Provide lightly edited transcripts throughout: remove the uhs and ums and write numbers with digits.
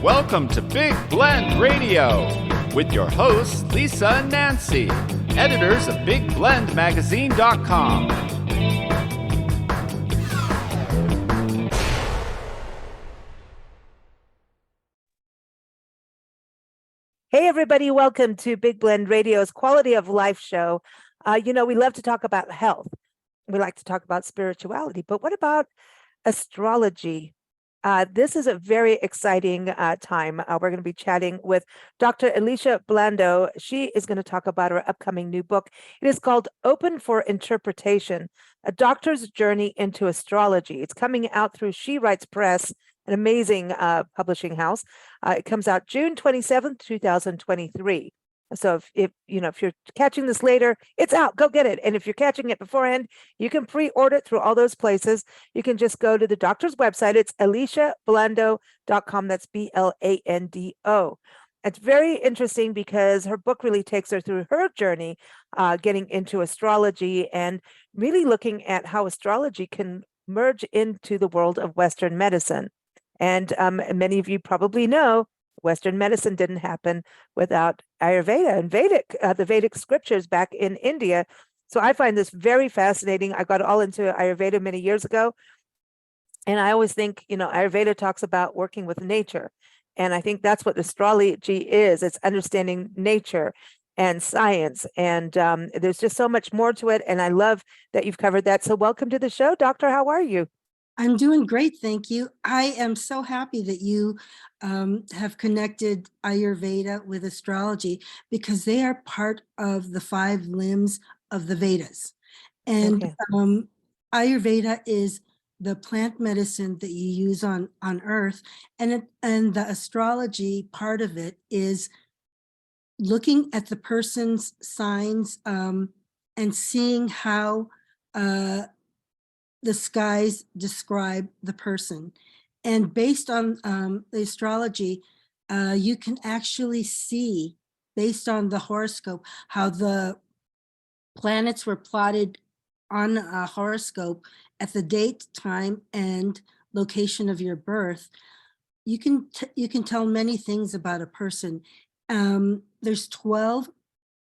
Welcome to Big Blend Radio with your hosts, Lisa and Nancy, editors of BigBlendMagazine.com. Hey, everybody. Welcome to Big Blend Radio's Quality of Life show. We love to talk about health. We like to talk about spirituality, but what about astrology? This is a very exciting time. We're going to be chatting with Dr. Alicia Blando. She is going to talk about her upcoming new book. It is called Open for Interpretation, A Doctor's Journey into Astrology. It's coming out through She Writes Press, an amazing publishing house. It comes out June 27th, 2023. So if you're catching this later, it's out. Go get it. And if you're catching it beforehand, you can pre-order it through all those places. You can just go to the doctor's website. It's aliciablando.com. That's Blando. It's very interesting because her book really takes her through her journey, getting into astrology and really looking at how astrology can merge into the world of Western medicine. And many of you probably know Western medicine didn't happen without Ayurveda and the Vedic scriptures back in India. So I find this very fascinating. I got all into Ayurveda many years ago. And I always think, Ayurveda talks about working with nature. And I think that's what astrology is. It's understanding nature and science. And there's just so much more to it. And I love that you've covered that. So welcome to the show, Doctor. How are you? I'm doing great, thank you. I am so happy that you have connected Ayurveda with astrology because they are part of the 5 limbs of the Vedas. And Okay. Ayurveda is the plant medicine that you use on Earth. And the astrology part of it is looking at the person's signs and seeing how the skies describe the person. And based on the astrology, you can actually see, based on the horoscope, how the planets were plotted on a horoscope at the date, time, and location of your birth. You can tell many things about a person. There's 12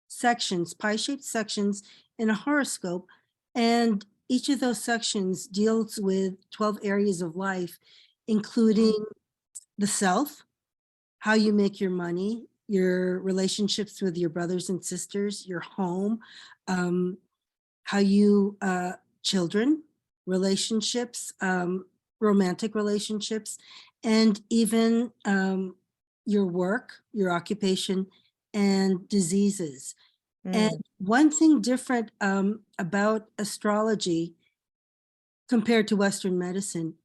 sections, pie-shaped sections in a horoscope, and each of those sections deals with 12 areas of life, including the self, how you make your money, your relationships with your brothers and sisters, your home, how you, children, relationships, romantic relationships, and even your work, your occupation, and diseases. And one thing different about astrology compared to Western medicine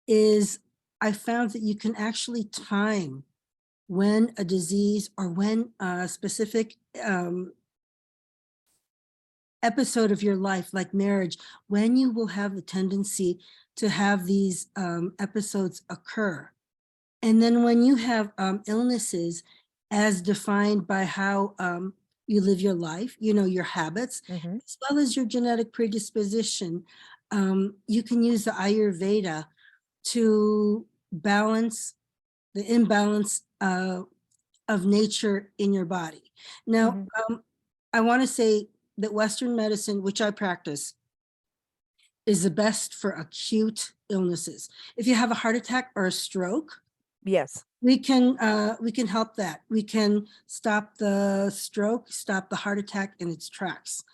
is I found that you can actually time when a disease or when a specific episode of your life, like marriage, when you will have the tendency to have these episodes occur. And then when you have illnesses as defined by how you live your life, your habits, as well as your genetic predisposition, you can use the Ayurveda to balance the imbalance of nature in your body. Now, I want to say that Western medicine, which I practice, is the best for acute illnesses. If you have a heart attack or a stroke, Yes. we can help that. We can stop the stroke, stop the heart attack in its tracks.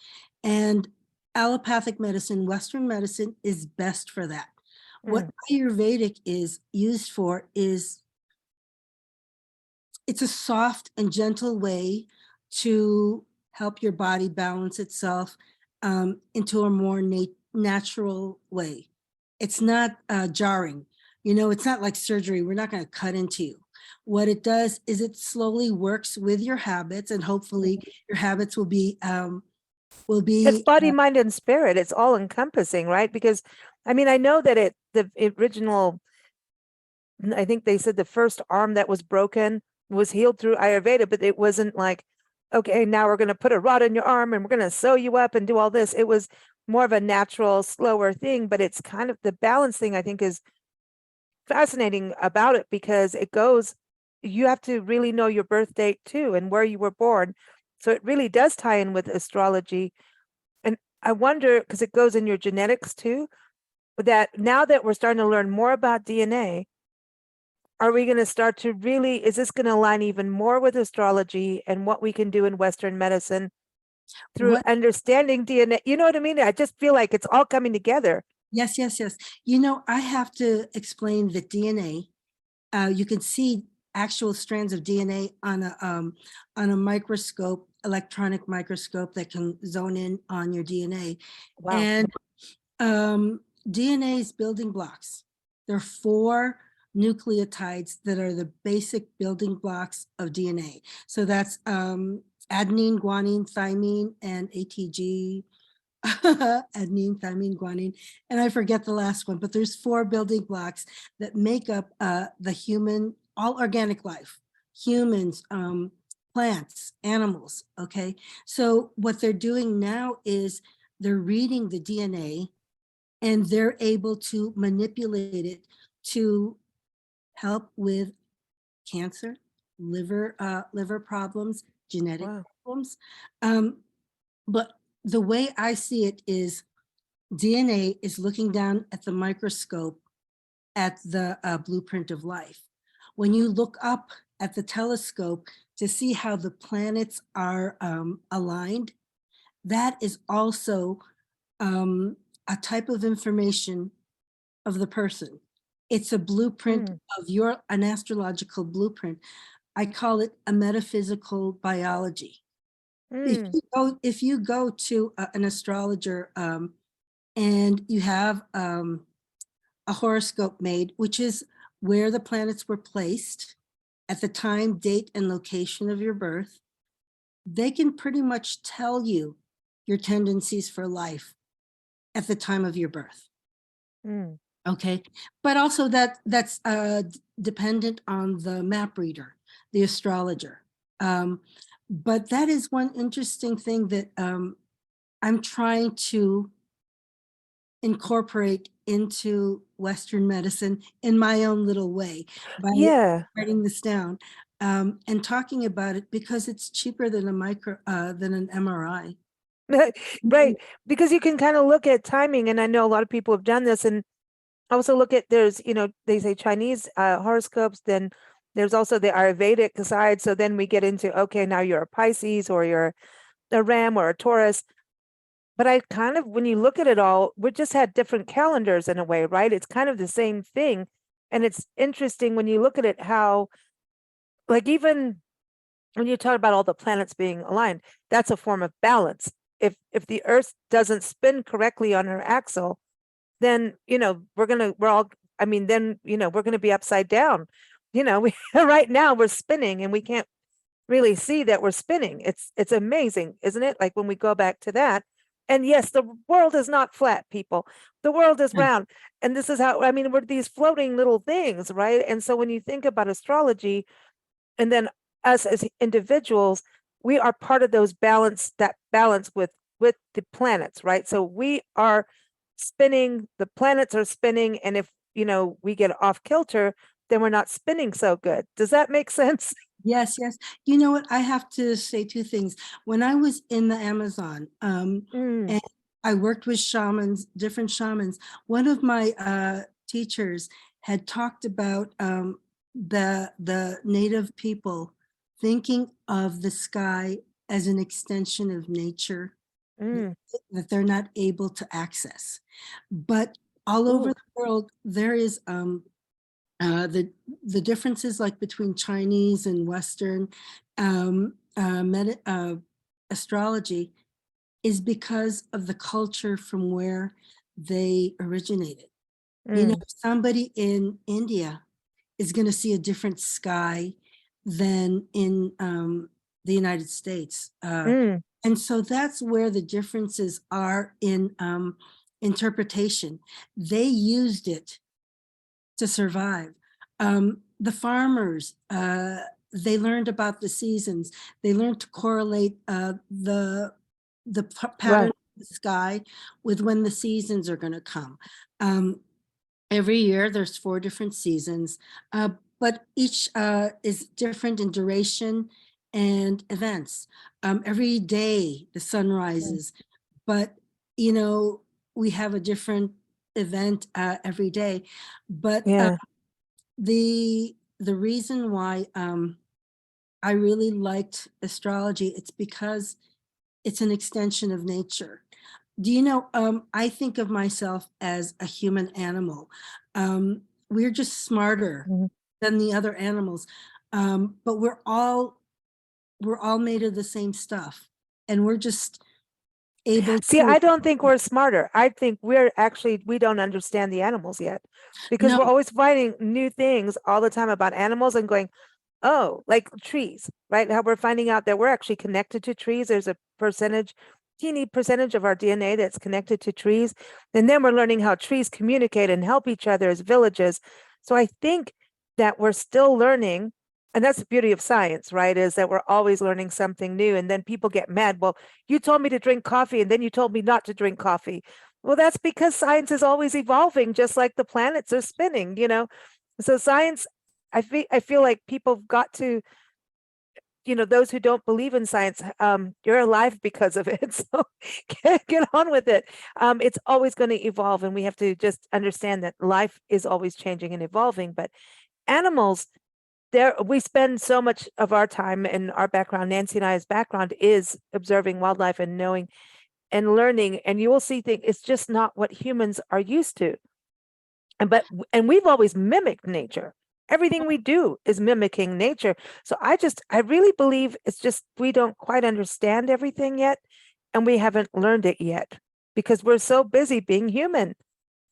And allopathic medicine, Western medicine, is best for that. What Ayurvedic is used for is it's a soft and gentle way to help your body balance itself into a more natural way. It's not jarring. It's not like surgery. We're not going to cut into you. What it does is it slowly works with your habits, and hopefully your habits will be It's body, mind, and spirit. It's all encompassing, right? Because I know that the original, I think they said the first arm that was broken was healed through Ayurveda, but it wasn't like, okay, now we're going to put a rod in your arm and we're going to sew you up and do all this. It was more of a natural, slower thing, but it's kind of the balance thing, I think, is fascinating about it because it goes you have to really know your birth date too and where you were born. So it really does tie in with astrology. And I wonder, because it goes in your genetics too, that now that we're starting to learn more about DNA, are we going to start to really, is this going to align even more with astrology and what we can do in Western medicine through What? understanding DNA? You know what I mean? I just feel like it's all coming together. Yes, yes, yes. I have to explain that DNA, you can see actual strands of DNA on a microscope, electronic microscope that can zone in on your DNA. Wow. And DNA is building blocks. There are 4 nucleotides that are the basic building blocks of DNA. So that's adenine, guanine, thymine, and ATG. Adenine, thymine, guanine, and I forget the last one, but there's 4 building blocks that make up the human, all organic life, humans, plants, animals, okay? So what they're doing now is they're reading the DNA and they're able to manipulate it to help with cancer, liver problems, genetic Wow. problems. But the way I see it is DNA is looking down at the microscope at the blueprint of life. When you look up at the telescope to see how the planets are aligned, that is also a type of information of the person. It's a blueprint of an astrological blueprint. I call it a metaphysical biology. If you go to an astrologer and you have a horoscope made, which is where the planets were placed at the time, date, and location of your birth, they can pretty much tell you your tendencies for life at the time of your birth. Okay, but also that's dependent on the map reader, the astrologer. But that is one interesting thing that I'm trying to incorporate into Western medicine in my own little way by writing this down and talking about it, because it's cheaper than than an MRI. Right, because you can kind of look at timing, and I know a lot of people have done this, and also look at, there's, they say Chinese horoscopes, then there's also the Ayurvedic side. So then we get into, okay, now you're a Pisces or you're a Ram or a Taurus. But I kind of, when you look at it all, we just had different calendars in a way, right? It's kind of the same thing. And it's interesting when you look at it, how, like, even when you talk about all the planets being aligned, that's a form of balance. If the Earth doesn't spin correctly on her axle, then, we're all, I mean, then, we're going to be upside down. Right now we're spinning and we can't really see that we're spinning. It's amazing, isn't it? Like when we go back to that. And yes, the world is not flat, people. The world is round. And this is how, I mean, we're these floating little things, right? And so when you think about astrology, and then us as individuals, we are part of that balance with the planets, right? So we are spinning, the planets are spinning, and if we get off kilter, then we're not spinning so good. Does that make sense? Yes, yes. You know what? I have to say 2 things. When I was in the Amazon, and I worked with shamans, different shamans, one of my teachers had talked about the native people thinking of the sky as an extension of nature that they're not able to access. But all over the world, there is the differences, like between Chinese and Western astrology, is because of the culture from where they originated. Somebody in India is going to see a different sky than in the United States. And so that's where the differences are in interpretation. They used it to survive. The farmers, they learned about the seasons. They learned to correlate the pattern of the sky with when the seasons are going to come. Every year there's 4 different seasons, but each is different in duration and events. Every day the sun rises, but you know, we have a different event every day. But Yeah. the reason why I really liked astrology, it's because it's an extension of nature. Do you know, I think of myself as a human animal. We're just smarter Mhm. than the other animals. But we're all made of the same stuff. And we're just able See, to I don't think we're smarter. I think we don't understand the animals yet because no, we're always finding new things all the time about animals and going, oh, like trees, right? How we're finding out that we're actually connected to trees. There's a teeny percentage of our DNA that's connected to trees. And then we're learning how trees communicate and help each other as villages. So I think that we're still learning. And that's the beauty of science, right? Is that we're always learning something new. And then people get mad. Well, you told me to drink coffee and then you told me not to drink coffee. Well, that's because science is always evolving, just like the planets are spinning, you know? So science, I feel like people have got to, those who don't believe in science, you're alive because of it. So get on with it. It's always going to evolve, and we have to just understand that life is always changing and evolving. But animals, we spend so much of our time in our background. Nancy and I's background is observing wildlife and knowing and learning, and you will see things. It's just not what humans are used to. And we've always mimicked nature. Everything we do is mimicking nature. So I really believe it's just we don't quite understand everything yet, and we haven't learned it yet because we're so busy being human.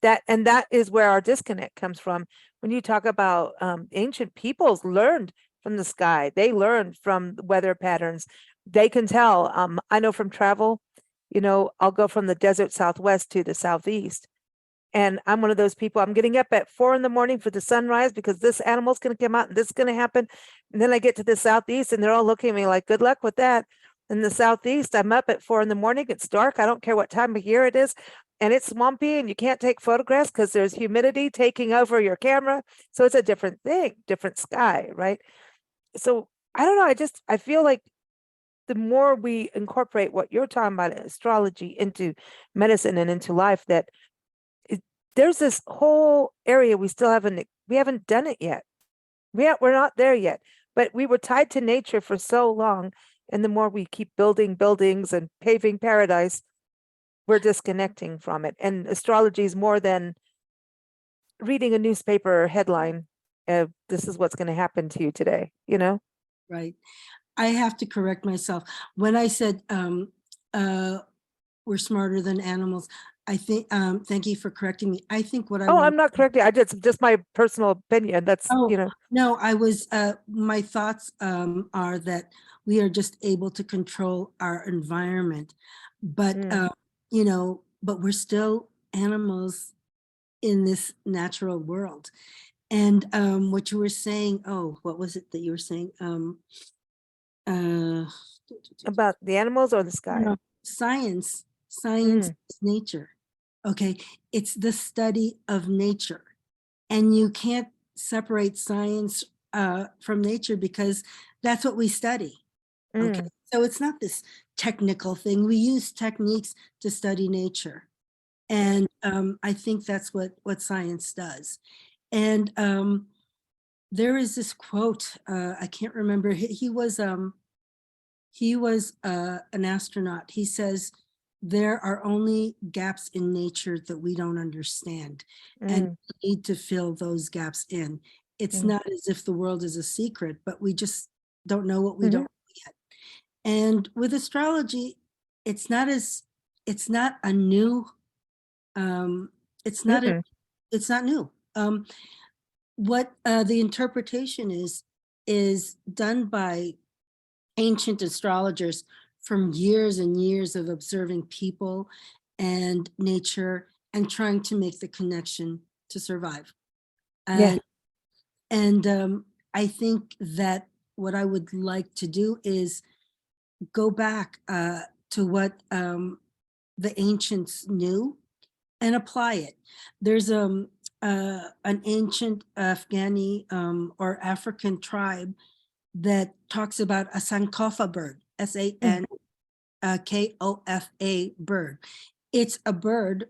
That is where our disconnect comes from. When you talk about ancient peoples learned from the sky, they learned from the weather patterns. They can tell. I know from travel, I'll go from the desert Southwest to the Southeast. And I'm one of those people, I'm getting up at 4 in the morning for the sunrise because this animal's going to come out and this is going to happen. And then I get to the Southeast and they're all looking at me like, good luck with that. In the Southeast, I'm up at 4 in the morning. It's dark. I don't care what time of year it is. And it's swampy and you can't take photographs because there's humidity taking over your camera. So it's a different thing, different sky, right? So I don't know. I feel like the more we incorporate what you're talking about, astrology, into medicine and into life, that there's this whole area we haven't done it yet. We're not there yet, but we were tied to nature for so long. And the more we keep building buildings and paving paradise, we're disconnecting from it. And astrology is more than reading a newspaper headline. This is what's going to happen to you today, right. I have to correct myself. When I said we're smarter than animals, I think, thank you for correcting me. I think what I Oh, want. I'm not correcting. Just my personal opinion. That's, Oh, no, I was, my thoughts are that we are just able to control our environment, but, Mm. but we're still animals in this natural world. And what you were saying, oh, what was it that you were saying? Uh, About the animals or the sky? no, science Mm. is nature. Okay, it's the study of nature. And you can't separate science from nature because that's what we study. Okay, Mm. so it's not this technical thing. We use techniques to study nature. And I think that's what science does. And there is this quote, I can't remember, he was an astronaut. He says, there are only gaps in nature that we don't understand, and Mm. we need to fill those gaps in. It's Mm. not as if the world is a secret, but we just don't know what we don't Mhm. know yet. And with astrology, it's not as, it's not a new, um, Mm-mm. it's not new. What the interpretation is done by ancient astrologers from years and years of observing people and nature and trying to make the connection to survive. Yeah. And I think that what I would like to do is go back to what the ancients knew and apply it. There's an ancient Afghani or African tribe that talks about a sankofa bird, Sankofa bird. It's a bird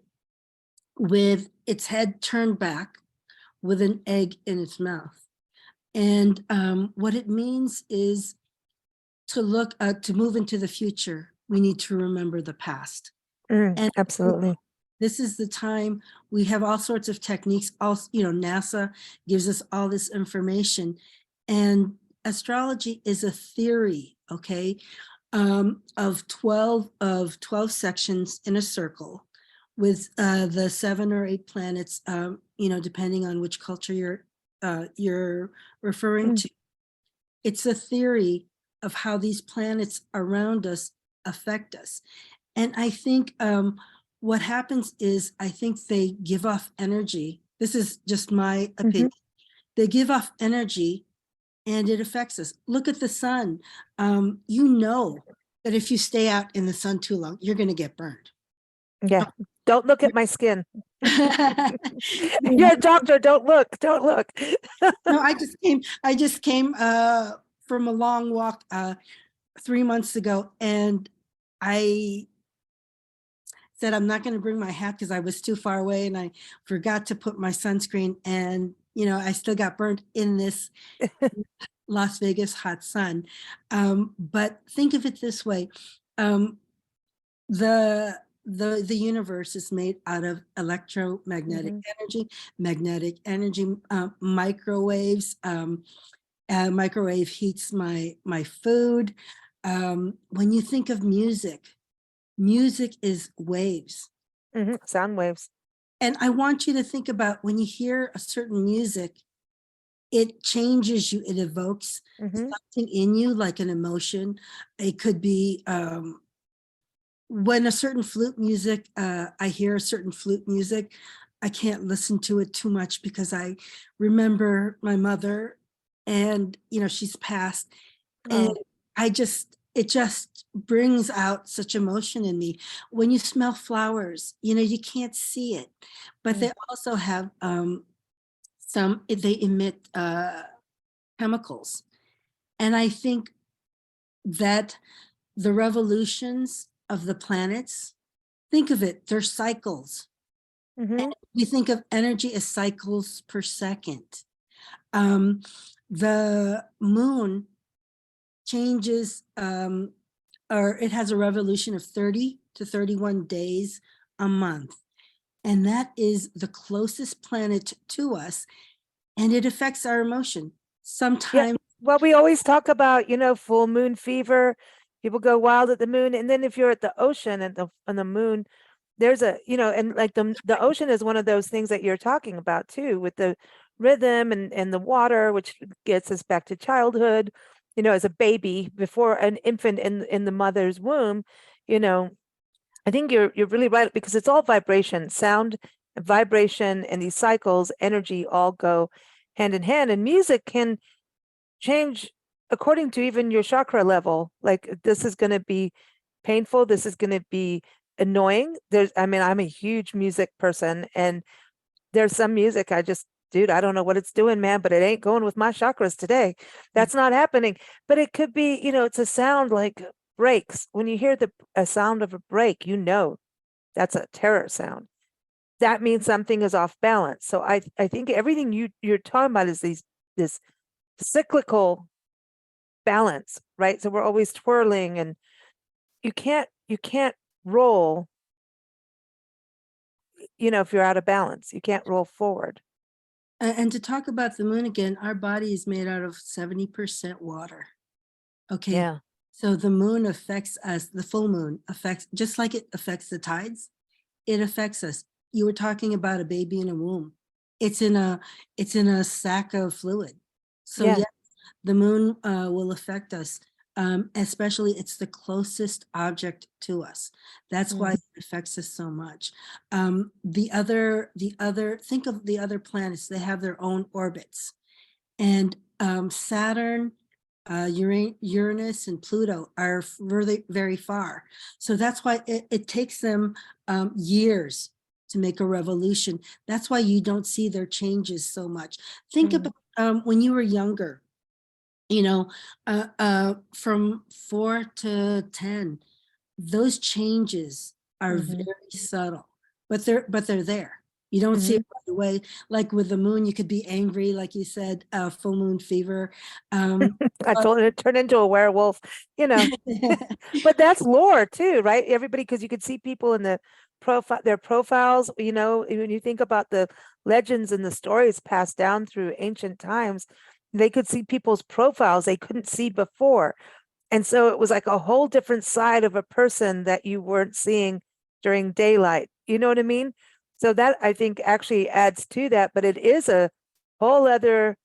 with its head turned back with an egg in its mouth. And what it means is to move into the future, we need to remember the past. And Absolutely. this is the time we have all sorts of techniques. Also, NASA gives us all this information. And astrology is a theory, okay, of 12 sections in a circle with the 7 or 8 planets, depending on which culture you're referring to. It's a theory of how these planets around us affect us. And I think what happens is, I think they give off energy. This is just my opinion. They give off energy and it affects us. Look at the sun. You know that if you stay out in the sun too long, you're going to get burned. Yeah. Don't look at my skin. You're a doctor. Don't look. Don't look. No, I just came from a long walk 3 months ago, and I said I'm not going to bring my hat because I was too far away, and I forgot to put my sunscreen, and I still got burned in this Las Vegas hot sun. But think of it this way: the universe is made out of electromagnetic energy, magnetic energy, microwaves. Microwave heats my food. When you think of music is waves. Sound waves. And I want you to think about when you hear a certain music, it changes you, it evokes something in you, like an emotion. It could be when a certain flute music, I hear a certain flute music, I can't listen to it too much because I remember my mother, and she's passed, and it just brings out such emotion in me. When you smell flowers, you can't see it, but they also have they emit chemicals. And I think that the revolutions of the planets, think of it, they're cycles. And we think of energy as cycles per second. The moon changes, or it has a revolution of 30 to 31 days a month. And that is the closest planet to us. And it affects our emotion. Sometimes. Well, we always talk about, full moon fever. People go wild at the moon. And then if you're at the ocean and on the moon, there's and like the ocean is one of those things that you're talking about too, with the rhythm and the water, which gets us back to childhood, as a baby, before an infant in the mother's womb. I think you're really right, because it's all vibration, sound, vibration, and these cycles, energy, all go hand in hand. And music can change according to even your chakra level. Like, this is going to be painful. This is going to be annoying. I'm a huge music person, and there's some music dude, I don't know what it's doing, man, but it ain't going with my chakras today. That's not happening. But it could be, it's a sound like brakes. When you hear a sound of a brake, that's a terror sound. That means something is off balance. So I think everything you're talking about is this cyclical balance, right? So we're always twirling, and you can't roll, if you're out of balance. You can't roll forward. And to talk about the moon again, our body is made out of 70% water. Okay. Yeah. So the moon affects us, the full moon affects, just like it affects the tides, it affects us. You were talking about a baby in a womb. It's in a sack of fluid. So yes, the moon will affect us. Especially it's the closest object to us. That's why it affects us so much. Think of the other planets, they have their own orbits. And Saturn, Uranus, and Pluto are really very far. So that's why it takes them years to make a revolution. That's why you don't see their changes so much. Think about when you were younger, from 4 to 10, those changes are very subtle, but they're there. You don't see it right away. Like with the moon, you could be angry, like you said, full moon fever. I told it to turn into a werewolf, but that's lore too, right? Everybody, because you could see people in their profiles, when you think about the legends and the stories passed down through ancient times, they could see people's profiles they couldn't see before. And so it was like a whole different side of a person that you weren't seeing during daylight. You know what I mean? So that I think actually adds to that, but it is a whole other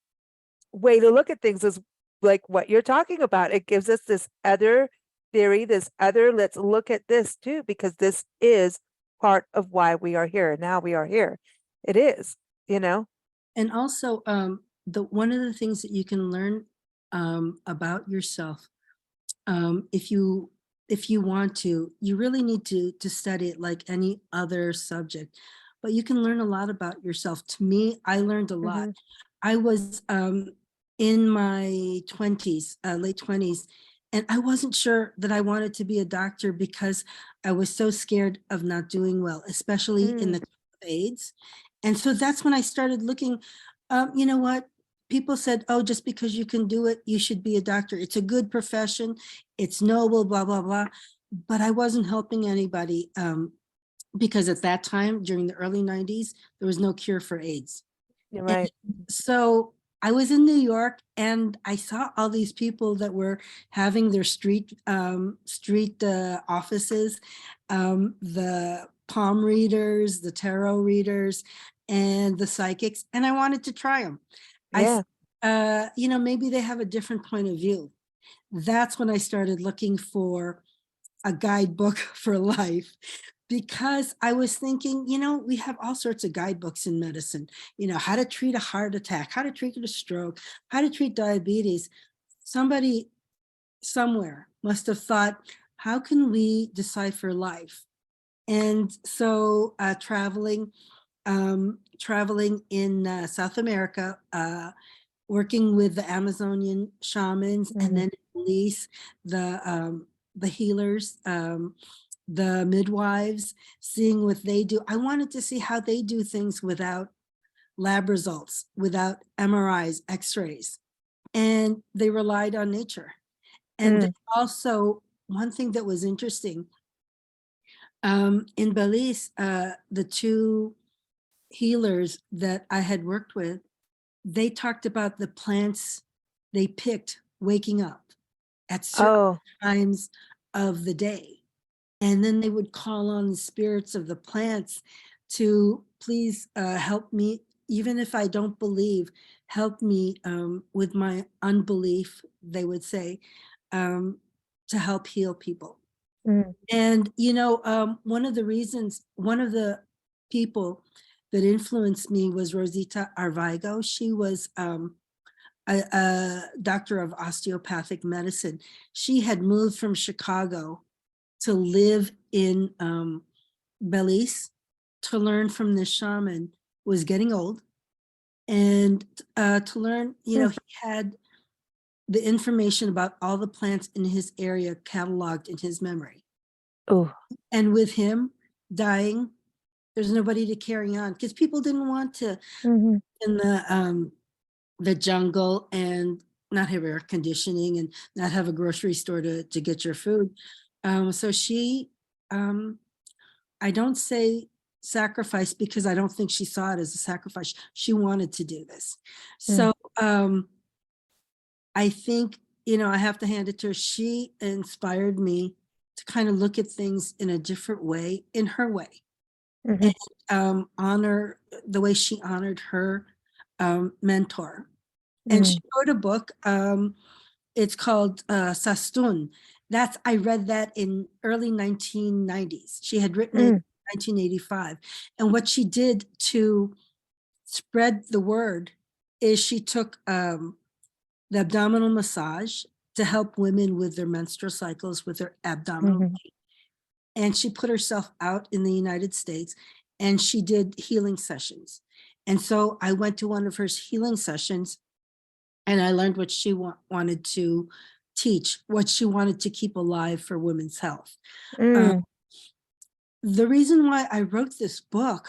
way to look at things, is like what you're talking about. It gives us this other theory, let's look at this too, because this is part of why we are here. Now we are here. It is, And also, one of the things that you can learn about yourself, if you want to, you really need to study it like any other subject. But you can learn a lot about yourself. To me, I learned a lot. I was in my 20s, late 20s, and I wasn't sure that I wanted to be a doctor because I was so scared of not doing well, especially in the time of AIDS. And so that's when I started looking, you know what? People said, oh, just because you can do it, you should be a doctor. It's a good profession. It's noble, blah, blah, blah. But I wasn't helping anybody because at that time, during the early 90s, there was no cure for AIDS. You're right. And so I was in New York and I saw all these people that were having their street offices, the palm readers, the tarot readers, and the psychics, and I wanted to try them. Yeah. Maybe they have a different point of view. That's when I started looking for a guidebook for life, because I was thinking, we have all sorts of guidebooks in medicine, how to treat a heart attack, how to treat a stroke, how to treat diabetes. Somebody somewhere must have thought, how can we decipher life? And so traveling in South America, working with the Amazonian shamans, and then police, the healers, the midwives, seeing what they do. I wanted to see how they do things without lab results, without MRIs, X-rays, and they relied on nature. And also, one thing that was interesting, in Belize, the two healers that I had worked with, they talked about the plants they picked waking up at certain times of the day. And then they would call on the spirits of the plants to please help me, even if I don't believe, help me with my unbelief, they would say, to help heal people. And, one of the people that influenced me was Rosita Arvigo. She was a doctor of osteopathic medicine. She had moved from Chicago to live in Belize to learn from this shaman, was getting old, and to learn, he had the information about all the plants in his area cataloged in his memory. Oh. And with him dying, there's nobody to carry on, because people didn't want to in the jungle and not have air conditioning and not have a grocery store to get your food. So she, I don't say sacrifice because I don't think she saw it as a sacrifice. She wanted to do this. So I think, I have to hand it to her. She inspired me to kind of look at things in a different way, in her way, and honor the way she honored her mentor. And she wrote a book. It's called Sastun. I read that in early 1990s. She had written it in 1985. And what she did to spread the word is she took the abdominal massage to help women with their menstrual cycles, with their abdominal pain. And she put herself out in the United States and she did healing sessions. And so I went to one of her healing sessions, and I learned what she wanted to teach, what she wanted to keep alive for women's health. Mm, The reason why I wrote this book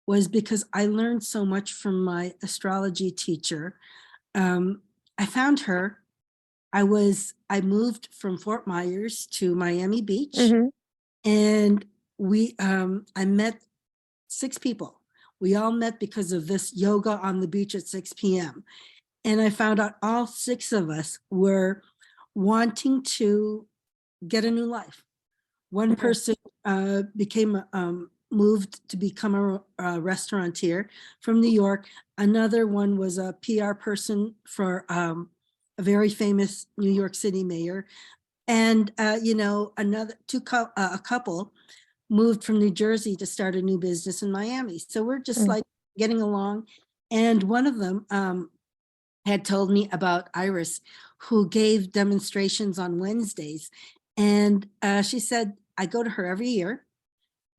was because I learned so much from my astrology teacher. I found her. I moved from Fort Myers to Miami Beach, mhm, and I met 6 people. We all met because of this yoga on the beach at 6 p.m. And I found out all 6 of us were wanting to get a new life. One mhm, person moved to become a restaurateur from New York. Another one was a PR person for a very famous New York City mayor. And, a couple moved from New Jersey to start a new business in Miami. So we're just mm, like getting along. And one of them had told me about Iris, who gave demonstrations on Wednesdays. And she said, I go to her every year.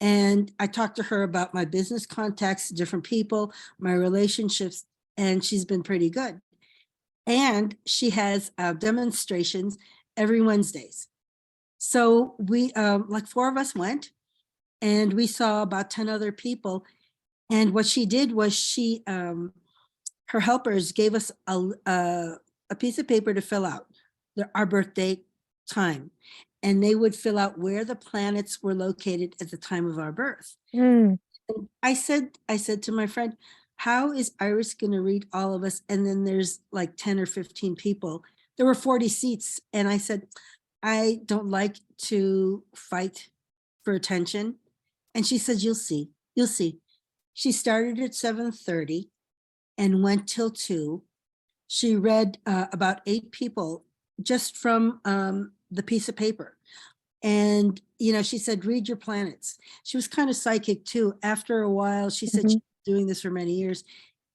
And I talk to her about my business contacts, different people, my relationships, and she's been pretty good. And she has demonstrations every Wednesdays. So we, like 4 of us went, and we saw about 10 other people. And what she did was her helpers gave us a piece of paper to fill out our birthday time. And they would fill out where the planets were located at the time of our birth. mm, And I said to my friend, how is Iris going to read all of us? And then there's like 10 or 15 people. There were 40 seats. And I said, I don't like to fight for attention. And she said, you'll see, you'll see. She started at 7:30 and went till 2. She read about 8 people just from the piece of paper. And, she said, read your planets. She was kind of psychic too. After a while, she said she'd mhm, been doing this for many years.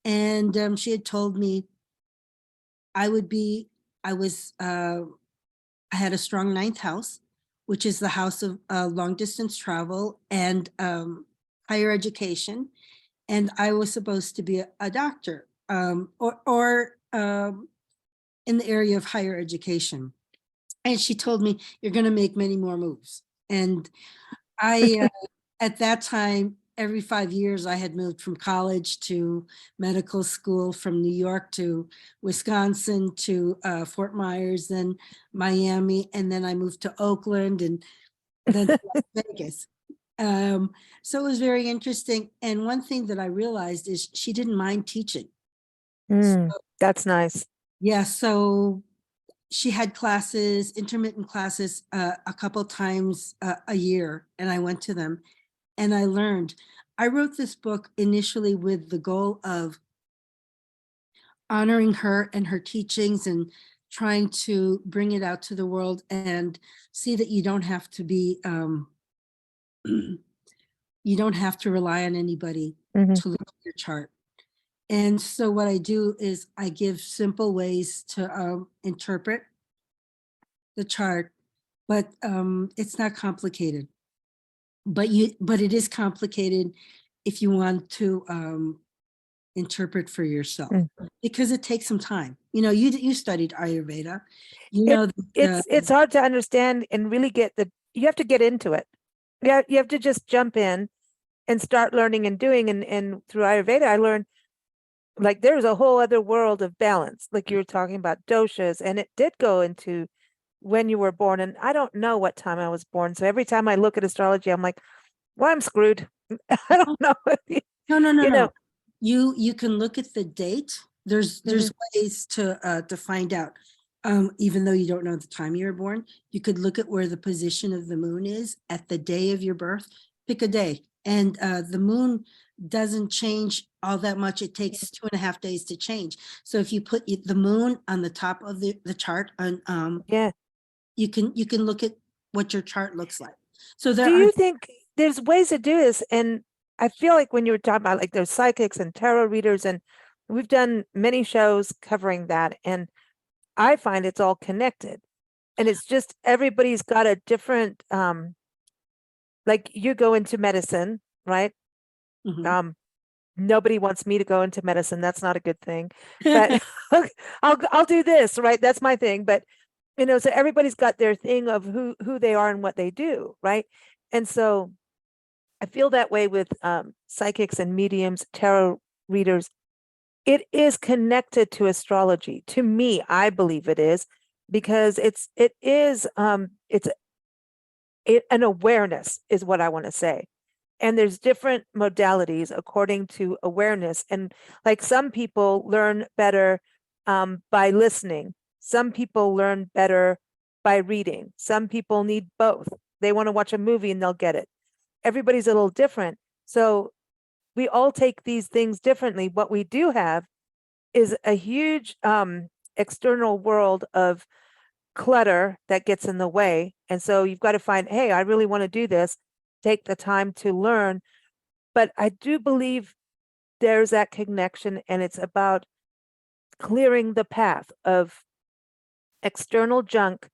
And she had told me I would be, I was, I had a strong 9th house, which is the house of long distance travel and higher education. And I was supposed to be a doctor or in the area of higher education. And she told me, you're going to make many more moves. And I, at that time, every 5 years, I had moved from college to medical school, from New York to Wisconsin to Fort Myers, then Miami, and then I moved to Oakland and then to Las Vegas. So it was very interesting. And one thing that I realized is she didn't mind teaching. mm. That's nice. Yeah, so she had classes, intermittent classes, a couple times a year, and I went to them and I learned. I wrote this book initially with the goal of honoring her and her teachings and trying to bring it out to the world and see that you don't have to be, you don't have to rely on anybody Mhm, to look at your chart. And so what I do is I give simple ways to interpret the chart, but it's not complicated. But it is complicated if you want to interpret for yourself, mm. because it takes some time. You studied Ayurveda, you It know, it's hard to understand and really you have to get into it. Yeah, you have to just jump in and start learning and doing. And through Ayurveda, I learned like there's a whole other world of balance. Like you were talking about doshas, and it did go into when you were born. And I don't know what time I was born. So every time I look at astrology, I'm like, well, I'm screwed. I don't know. no, no, no, You no. know, You can look at the date. There's mhm, ways to find out. Even though you don't know the time you were born, you could look at where the position of the moon is at the day of your birth. Pick a day, and the moon doesn't change all that much. It takes 2.5 days to change. So if you put the moon on the top of the chart, on yeah. you can look at what your chart looks like. So Do there are you think there's ways to do this? And I feel like when you were talking about like there's psychics and tarot readers, and we've done many shows covering that, and I find it's all connected. And it's just everybody's got a different like you go into medicine, right? Mhm. Nobody wants me to go into medicine. That's not a good thing. But I'll do this, right? That's my thing. But so everybody's got their thing of who they are and what they do, right? And so I feel that way with psychics and mediums, tarot readers. It is connected to astrology. To me, I believe it is, because it's an awareness is what I want to say. And there's different modalities according to awareness. And like some people learn better by listening. Some people learn better by reading. Some people need both. They want to watch a movie and they'll get it. Everybody's a little different. So we all take these things differently. What we do have is a huge external world of clutter that gets in the way. And so you've got to find, hey, I really want to do this, take the time to learn. But I do believe there's that connection, and it's about clearing the path of external junk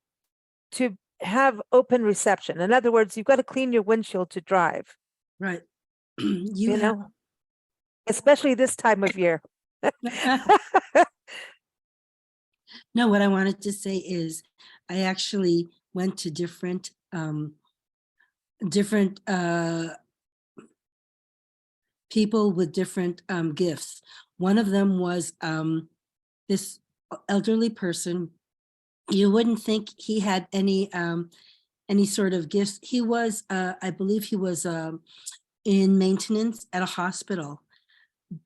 to have open reception. In other words, you've got to clean your windshield to drive, Right. you know, especially this time of year. No, what I wanted to say is I actually went to different people with different gifts. One of them was this elderly person. You wouldn't think he had any sort of gifts. He was, I believe he was in maintenance at a hospital,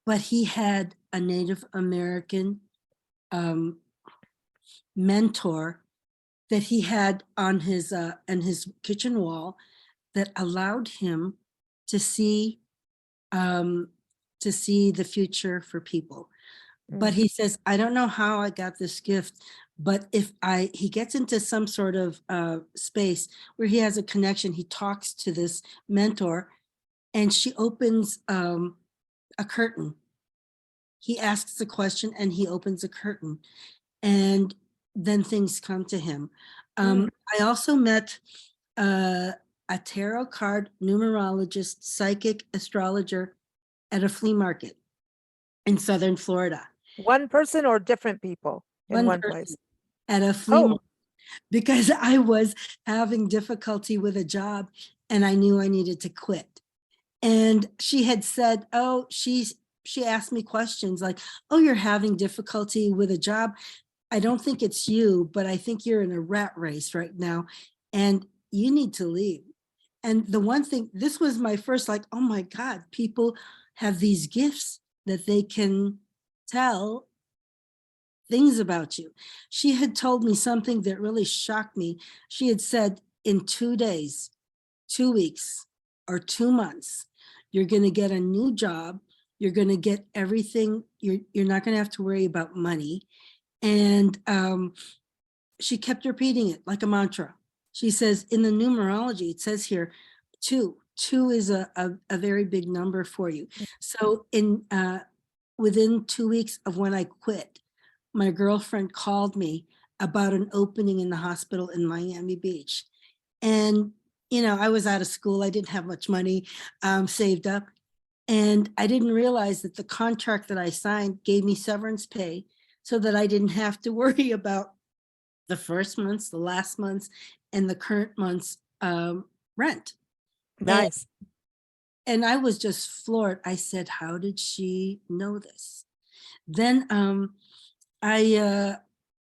but he had a Native American mentor that he had on his kitchen wall that allowed him to see the future for people. But he says, I don't know how I got this gift, but if he gets into some sort of space where he has a connection, he talks to this mentor and she opens a curtain. He asks a question and he opens a curtain, and then things come to him. I also met a tarot card numerologist, psychic astrologer at a flea market in Southern Florida. One person or different people in one place? At a flea market, because I was having difficulty with a job and I knew I needed to quit. And she had said, oh, she asked me questions like, oh, you're having difficulty with a job. I don't think it's you, but I think you're in a rat race right now and you need to leave. And the one thing, this was my first, like, oh my God, people have these gifts that they can tell things about you. She had told me something that really shocked me. She had said, in 2 days, 2 weeks, or 2 months, you're going to get a new job. You're going to get everything. You're not going to have to worry about money. And she kept repeating it like a mantra. She says, in the numerology, it says here, 2 is a very big number for you. So within 2 weeks of when I quit, my girlfriend called me about an opening in the hospital in Miami Beach. And, I was out of school. I didn't have much money saved up. And I didn't realize that the contract that I signed gave me severance pay so that I didn't have to worry about the first month's, the last month's, and the current month's rent. Nice. And I was just floored. I said, how did she know this? Then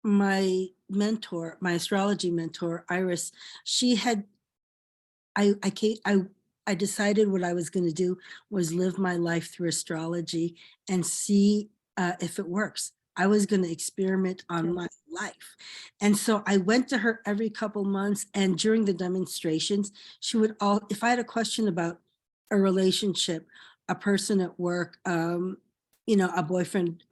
my mentor, my astrology mentor, Iris, she had, I decided what I was going to do was live my life through astrology and see if it works. I was going to experiment on my life. And so I went to her every couple months, and during the demonstrations, she would if I had a question about a relationship, a person at work, a boyfriend,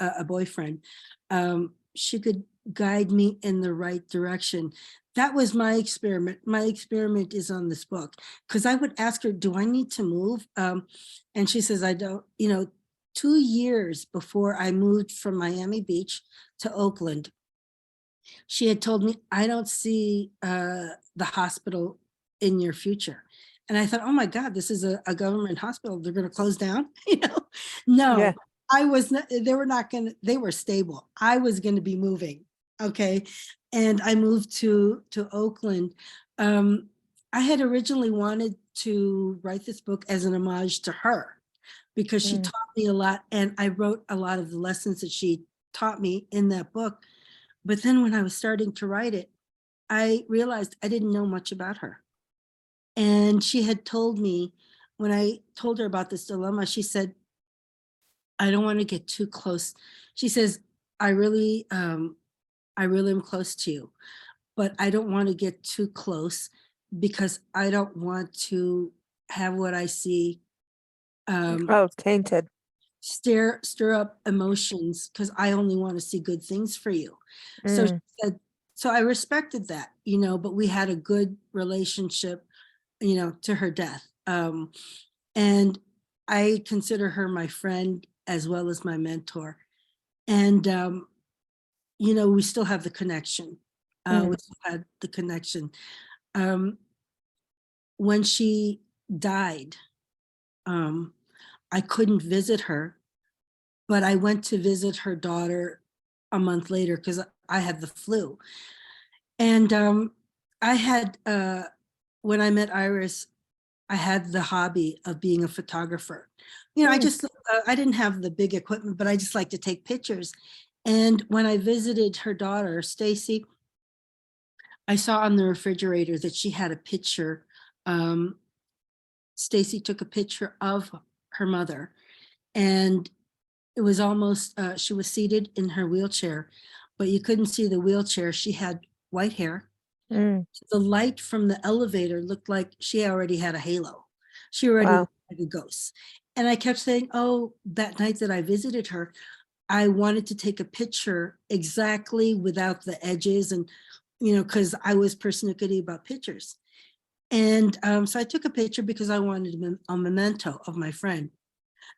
she could guide me in the right direction. That was my experiment. My experiment is on this book, because I would ask her, do I need to move? And she says, I don't, 2 years before I moved from Miami Beach to Oakland, she had told me, I don't see the hospital in your future. And I thought, oh my God, this is a government hospital. They're going to close down. No, Yeah. I was not, they were not going to, they were stable. I was going to be moving. Okay. And I moved to Oakland. I had originally wanted to write this book as an homage to her because she Mm. taught me a lot, and I wrote a lot of the lessons that she taught me in that book. But then when I was starting to write it, I realized I didn't know much about her. And she had told me, when I told her about this dilemma, she said, I don't want to get too close. She says, I really am close to you, but I don't want to get too close because I don't want to have what I see Oh, tainted. stir up emotions, because I only want to see good things for you. So she Mm. said, so I respected that, but we had a good relationship, to her death. And I consider her my friend as well as my mentor. And, we still have the connection. We Mm. still had the connection. Um, when she died, I couldn't visit her, but I went to visit her daughter a month later because I had the flu. And I had, when I met Iris, I had the hobby of being a photographer. I Mm. just, I didn't have the big equipment, but I just like to take pictures. And when I visited her daughter, Stacy, I saw on the refrigerator that she had a picture. Um, Stacy took a picture of her mother, and it was almost, she was seated in her wheelchair, but you couldn't see the wheelchair. She had white hair. Mm. The light from the elevator looked like she already had a halo. She already Wow. looked like a ghost. And I kept saying, oh, that night that I visited her, I wanted to take a picture exactly without the edges, and, because I was persnickety about pictures. And so I took a picture because I wanted a memento of my friend.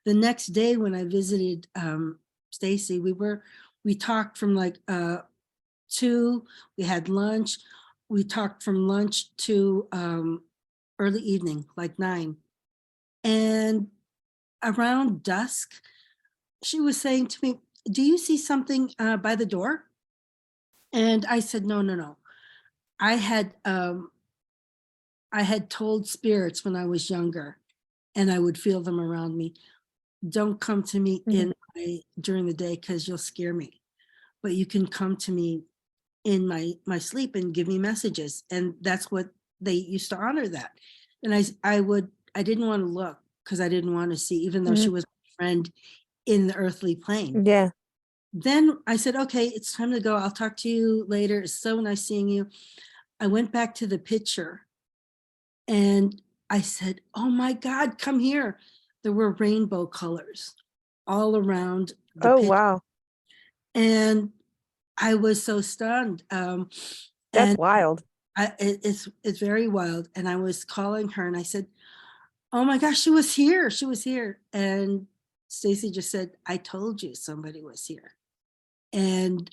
The next day when I visited Stacy, we talked from like 2, we had lunch. We talked from lunch to early evening, like 9. And around dusk, she was saying to me, do you see something by the door? And I said, no, no, no. I had I had told spirits when I was younger, and I would feel them around me, don't come to me Mm. during the day because you'll scare me. But you can come to me in my sleep and give me messages. And that's what they used to honor that. And I didn't want to look because I didn't want to see, even though she Mm. was my friend in the earthly plane. Yeah. Then I said, okay, it's time to go. I'll talk to you later. It's so nice seeing you. I went back to the picture and I said, oh my God, come here. There were rainbow colors all around the Oh, picture. wow. And I was so stunned. That's And wild. it's very wild. And I was calling her and I said, oh my gosh, she was here. She was here. And Stacy just said, I told you somebody was here. And,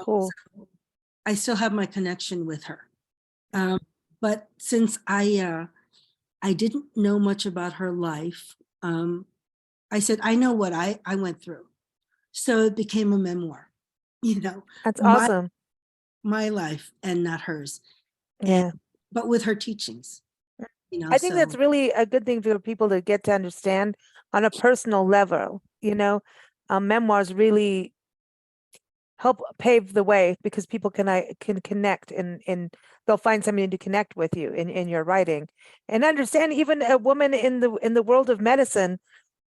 Cool. I still have my connection with her. But since I didn't know much about her life, I said, I know what I went through. So it became a memoir, That's my awesome. my life and not hers. And Yeah. but with her teachings, I think that's so really a good thing for people to get to understand on a personal level. Memoirs really help pave the way because people can connect and they'll find something to connect with you in your writing and understand. Even a woman in the world of medicine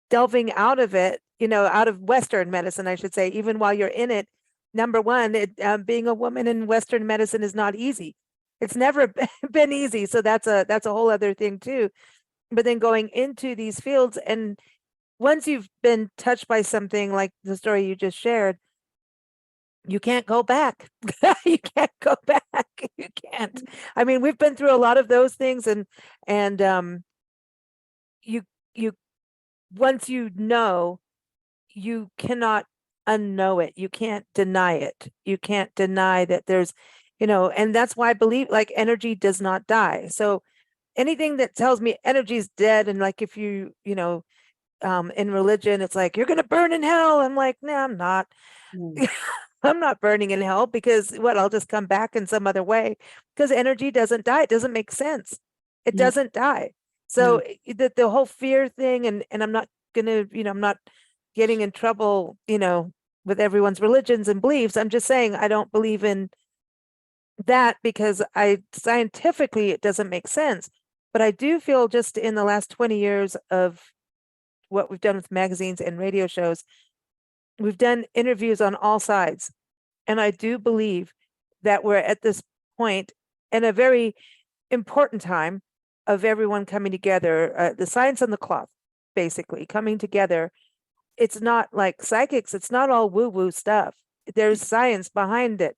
delving out of it, out of Western medicine, I should say, even while you're in it. Number one, being a woman in Western medicine is not easy. It's never been easy. So that's a whole other thing too. But then going into these fields, and once you've been touched by something like the story you just shared, you can't go back. You can't go back. You can't. I mean, we've been through a lot of those things, and you you once you know, you cannot unknow it. You can't deny it. You can't deny that there's, and that's why I believe like energy does not die. So anything that tells me energy is dead, and like if you know, in religion, it's like you're gonna burn in hell. I'm like, no, I'm not. Mm. I'm not burning in hell because what? I'll just come back in some other way because energy doesn't die. It doesn't make sense. It No, doesn't die. no. So the whole fear thing, and I'm not gonna, I'm not getting in trouble, with everyone's religions and beliefs. I'm just saying I don't believe in that because I scientifically it doesn't make sense. But I do feel just in the last 20 years of what we've done with magazines and radio shows, we've done interviews on all sides. And I do believe that we're at this point in a very important time of everyone coming together, the science and the cloth, basically coming together. It's not like psychics, it's not all woo woo stuff. There's science behind it.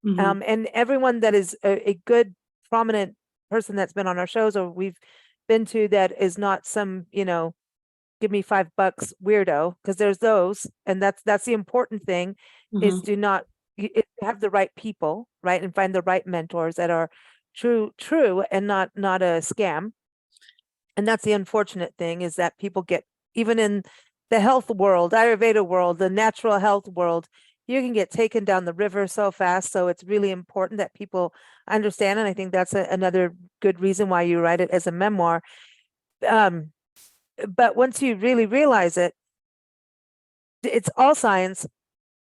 Mhm. And everyone that is a good, prominent person that's been on our shows or we've been to that is not some, give me $5 weirdo, because there's those, and that's the important thing is Mhm. to not have the right people, right, and find the right mentors that are true and not a scam. And that's the unfortunate thing is that people get, even in the health world, Ayurveda world, the natural health world, you can get taken down the river so fast. So it's really important that people understand. And I think that's another good reason why you write it as a memoir. Um, but once you really realize it, it's all science,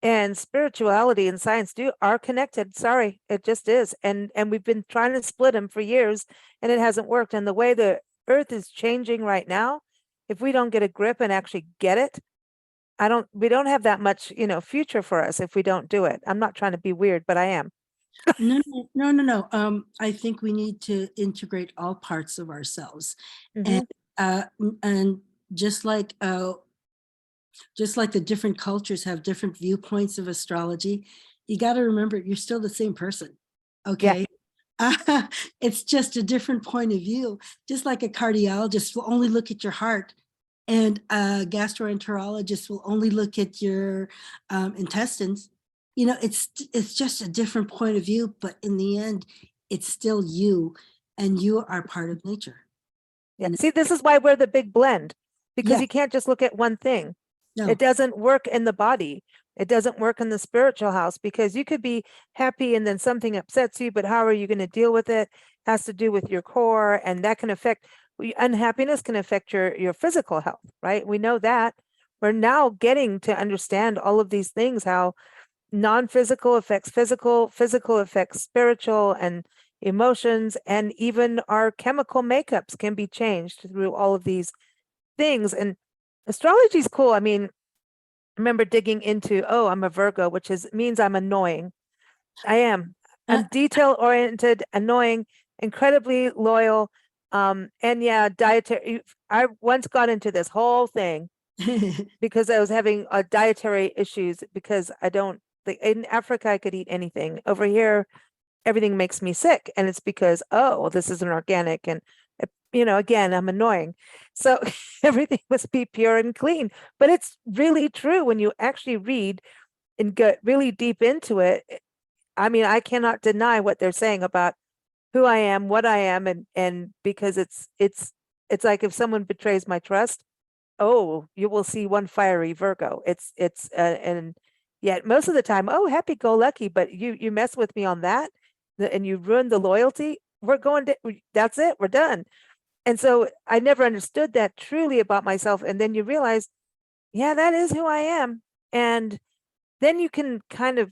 and spirituality and science are connected. Sorry, it just is. And we've been trying to split them for years and it hasn't worked. And the way the earth is changing right now, if we don't get a grip and actually get it, we don't have that much, future for us if we don't do it. I'm not trying to be weird, but I am. No, no, no, no. I think we need to integrate all parts of ourselves, and Hmm. and just like uh, just like the different cultures have different viewpoints of astrology, you got to remember you're still the same person. Yeah. Okay. It's just a different point of view. Just like a cardiologist will only look at your heart, and a gastroenterologist will only look at your intestines. It's just a different point of view, but in the end, it's still you, and you are part of nature. Yeah. And See, this is why we're the big blend, because yeah, you can't just look at one thing. It no, doesn't work in the body. It doesn't work in the spiritual house because you could be happy and then something upsets you, but how are you going to deal with it? Has to do with your core, and that can affect unhappiness can affect your physical health, right? We know that. We're now getting to understand all of these things, how non-physical affects physical, physical affects spiritual and emotions, and even our chemical makeups can be changed through all of these things. And astrology is cool. I mean, I remember digging into, oh, I'm a Virgo, which means I'm annoying. I am. uh, I'm detail oriented, annoying, incredibly loyal. And yeah, dietary. I once got into this whole thing because I was having dietary issues because I don't like in Africa I could eat anything. Over here, everything makes me sick, and it's because, oh, well, this isn't organic, and again, I'm annoying. So everything must be pure and clean. But it's really true when you actually read and get really deep into it. I mean, I cannot deny what they're saying about who I am, what I am, and because it's like if someone betrays my trust, oh, you will see one fiery Virgo. And yet most of the time, oh, happy go lucky, but you mess with me on that, and you ruin the loyalty. We're going to that's it. We're done. And so I never understood that truly about myself. And then you realize, yeah, that is who I am. And then you can kind of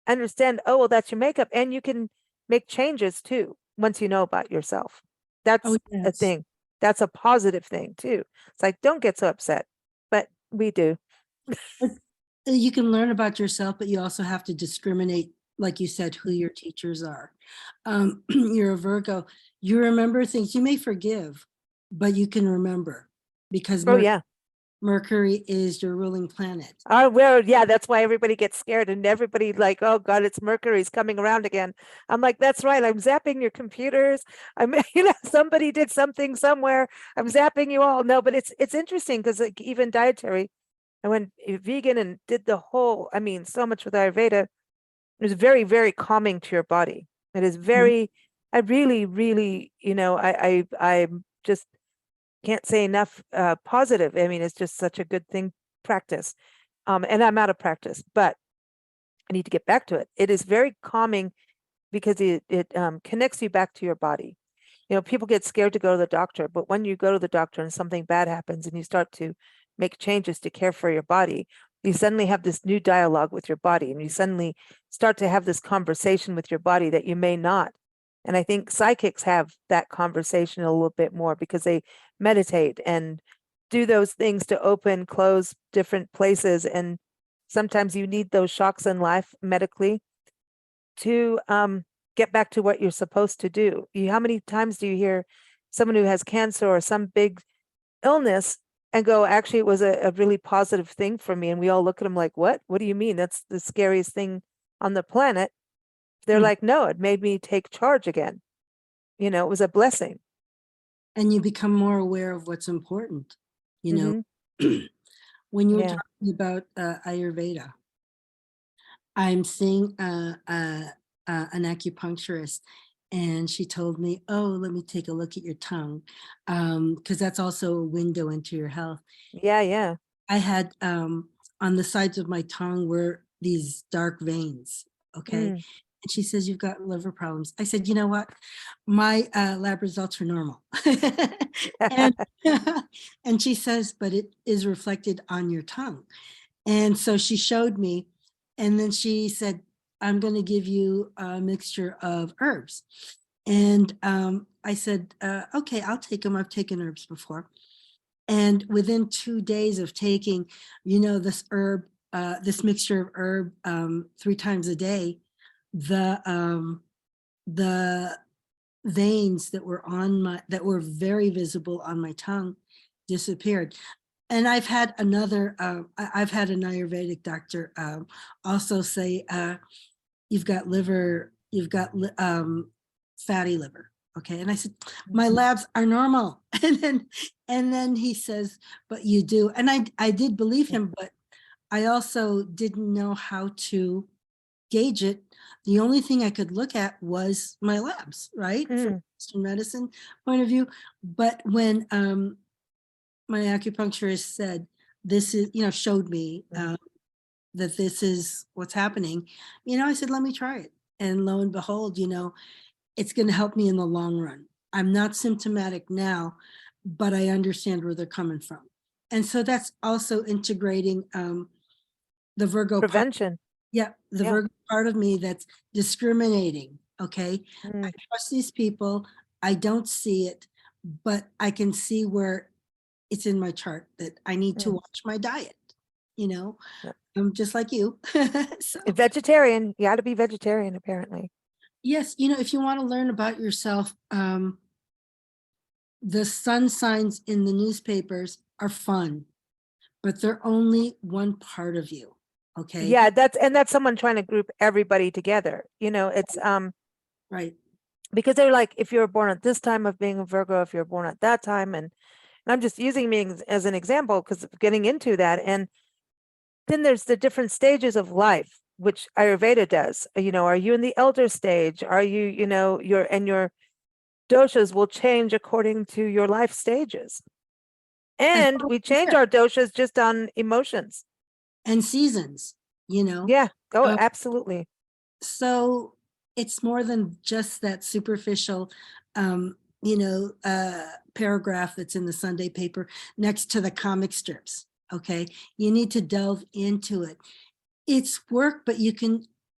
understand, oh, well, that's your makeup. And you can make changes too once you know about yourself. oh That's a yes. thing. That's a positive thing too. It's like, don't get so upset. But we do. You can learn about yourself, but you also have to discriminate, like you said, who your teachers are. You're a Virgo. You remember things you may forgive, but you can remember because Oh, yeah. Mercury is your ruling planet. Well, yeah, that's why everybody gets scared and everybody like, oh God, it's Mercury's coming around again. I'm like, that's right. I'm zapping your computers. I'm, somebody did something somewhere. I'm zapping you all. No, but it's interesting because like even dietary, I went vegan and did the whole, I mean, so much with Ayurveda. It was very, very calming to your body. It is Mhm. very, I really, really, I just can't say enough positive. I mean, it's just such a good thing, practice. And I'm out of practice, but I need to get back to it. It is very calming because it connects you back to your body. People get scared to go to the doctor, but when you go to the doctor and something bad happens and you start to make changes to care for your body, you suddenly have this new dialogue with your body, and you suddenly start to have this conversation with your body that you may not. And I think psychics have that conversation a little bit more because they meditate and do those things to open, close different places. And sometimes you need those shocks in life medically to get back to what you're supposed to do. How many times do you hear someone who has cancer or some big illness and go, actually, it was a really positive thing for me? And we all look at them like, what? What do you mean? That's the scariest thing on the planet. They're like, no, it made me take charge again. It was a blessing. And you become more aware of what's important, When you were talking about Ayurveda, I'm seeing an acupuncturist, and she told me, oh, let me take a look at your tongue, because that's also a window into your health. Yeah. I had on the sides of my tongue were these dark veins. Okay. And she says, you've got liver problems. I said, you know what? My lab results are normal. and, and she says, but it is reflected on your tongue. And so she showed me, and then she said, I'm going to give you a mixture of herbs. And I said, okay, I'll take them. I've taken herbs before. And within 2 days of taking, this herb, this mixture of herb 3 times a day, the veins that were very visible on my tongue disappeared. And I've had an Ayurvedic doctor also say, you've got fatty liver. Okay. And I said, my labs are normal. And then he says, but you do. And I did believe him, but I also didn't know how to gauge it. The only thing I could look at was my labs, right? From Western medicine point of view. But when my acupuncturist said, this is, showed me that this is what's happening, I said, let me try it. And lo and behold, it's going to help me in the long run. I'm not symptomatic now, but I understand where they're coming from. And so that's also integrating the Virgo prevention. The Virgo part of me that's discriminating. Okay. I trust these people. I don't see it, but I can see where it's in my chart that I need to watch my diet. I'm just like you. So, vegetarian. You got to be vegetarian, apparently. Yes. If you want to learn about yourself, the sun signs in the newspapers are fun, but they're only one part of you. Okay. Yeah, that's someone trying to group everybody together. It's right. Because they're like, if you're born at this time of being a Virgo, if you're born at that time, and I'm just using me as an example because of getting into that. And then there's the different stages of life, which Ayurveda does. Are you in the elder stage? Are you, your doshas will change according to your life stages. And we change our doshas just on emotions. And seasons, Yeah, absolutely. So it's more than just that superficial, paragraph that's in the Sunday paper next to the comic strips. Okay. You need to delve into it. It's work, but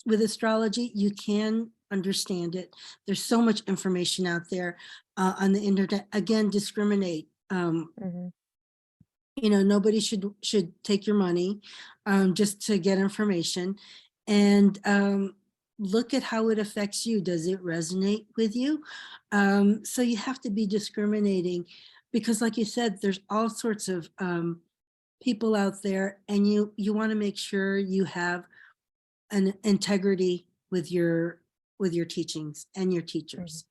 with astrology, you can understand it. There's so much information out there on the internet. Again, discriminate. Nobody should take your money just to get information, and look at how it affects you. Does it resonate with you? So you have to be discriminating, because like you said, there's all sorts of people out there, and you want to make sure you have an integrity with your teachings and your teachers.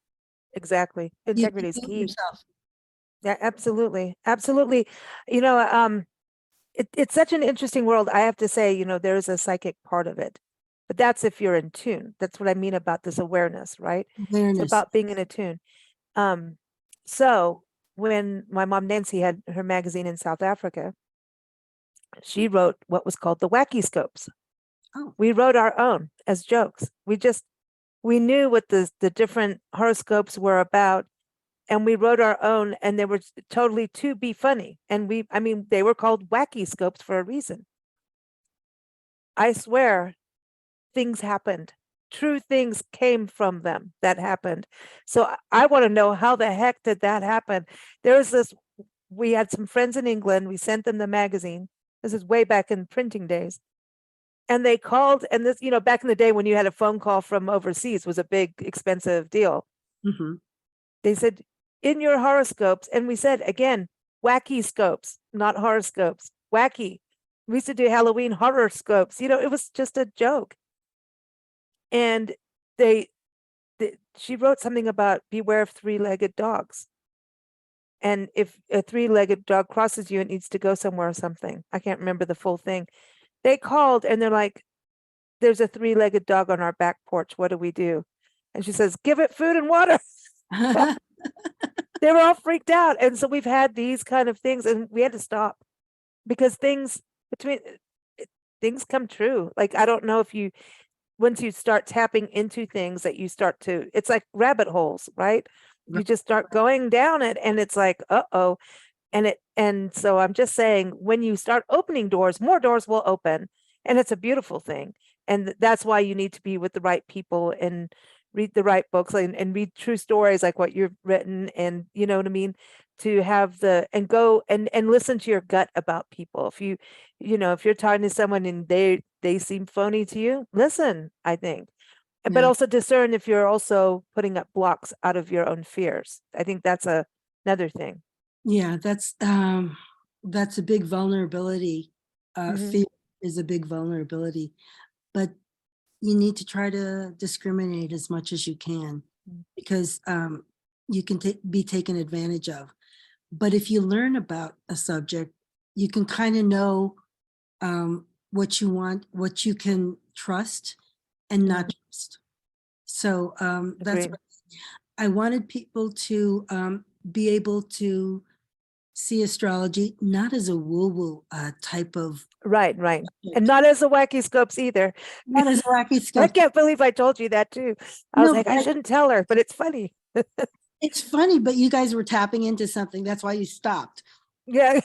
Exactly. Integrity is key. Yourself. Yeah, absolutely. Absolutely. It's such an interesting world. I have to say, there's a psychic part of it. But that's if you're in tune. That's what I mean about this awareness, right? It's Awareness. about being in a tune. So when my mom Nancy had her magazine in South Africa, she wrote what was called the Wacky Scopes. Oh, We wrote our own as jokes. We knew what the different horoscopes were about, and we wrote our own, and they were totally to be funny. And I mean, they were called Wacky Scopes for a reason. I swear, things happened. True things came from them that happened. So I want to know, how the heck did that happen? There was this, we had some friends in England. We sent them the magazine. This is way back in printing days. And they called, and this, back in the day when you had a phone call from overseas was a big, expensive deal. mhm. They said, in your horoscopes, and we said, again, wacky scopes, not horoscopes, wacky. We used to do Halloween horoscopes. It was just a joke. And she wrote something about beware of three-legged dogs. And if a three-legged dog crosses you, it needs to go somewhere or something. I can't remember the full thing. They called and they're like, there's a three-legged dog on our back porch. What do we do? And she says, give it food and water. They were all freaked out. And so we've had these kind of things, and we had to stop because things come true. Like, I don't know if once you start tapping into things that you start to, it's like rabbit holes, right? You just start going down it, and it's like, uh-oh. And so I'm just saying, when you start opening doors, more doors will open, and it's a beautiful thing. And that's why you need to be with the right people and read the right books and read true stories like what you've written. And you know what I mean? To have and go and listen to your gut about people. If if you're talking to someone and they seem phony to you, listen, I think. But Yeah. also discern if you're also putting up blocks out of your own fears. I think that's another thing. Yeah, that's a big vulnerability. Mhm. Fear is a big vulnerability, but you need to try to discriminate as much as you can, Mm. because you can be taken advantage of. But if you learn about a subject, you can kind of know what you want, what you can trust and not trust. So that's Agreed. what I wanted people to be able to see astrology not as a woo-woo type of, Right. And not as a wacky scopes either. not as a wacky I scope. can't believe I told you that too. I was No, like, I shouldn't tell her, but it's funny. it's funny, but you guys were tapping into something. That's why you stopped. Yeah.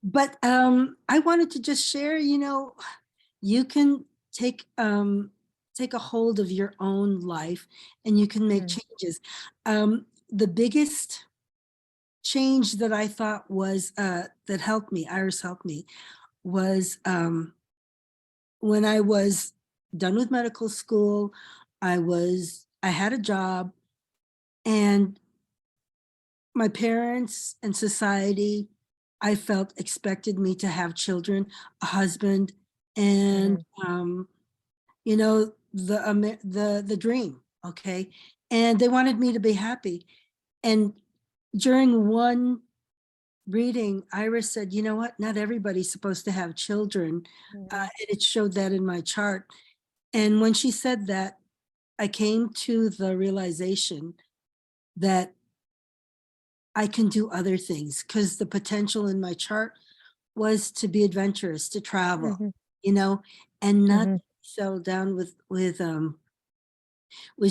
But I wanted to just share, you can take a hold of your own life and you can make Mm. changes. The biggest change that I thought was that helped me, Iris helped me, was when I was done with medical school. I had a job, and my parents and society, I felt, expected me to have children, a husband, and the dream. Okay, and they wanted me to be happy. And during one reading, Iris said, "You know what? Not everybody's supposed to have children," and it showed that in my chart. And when she said that, I came to the realization that I can do other things, because the potential in my chart was to be adventurous, to travel, Mhm. and not Mhm. settle down with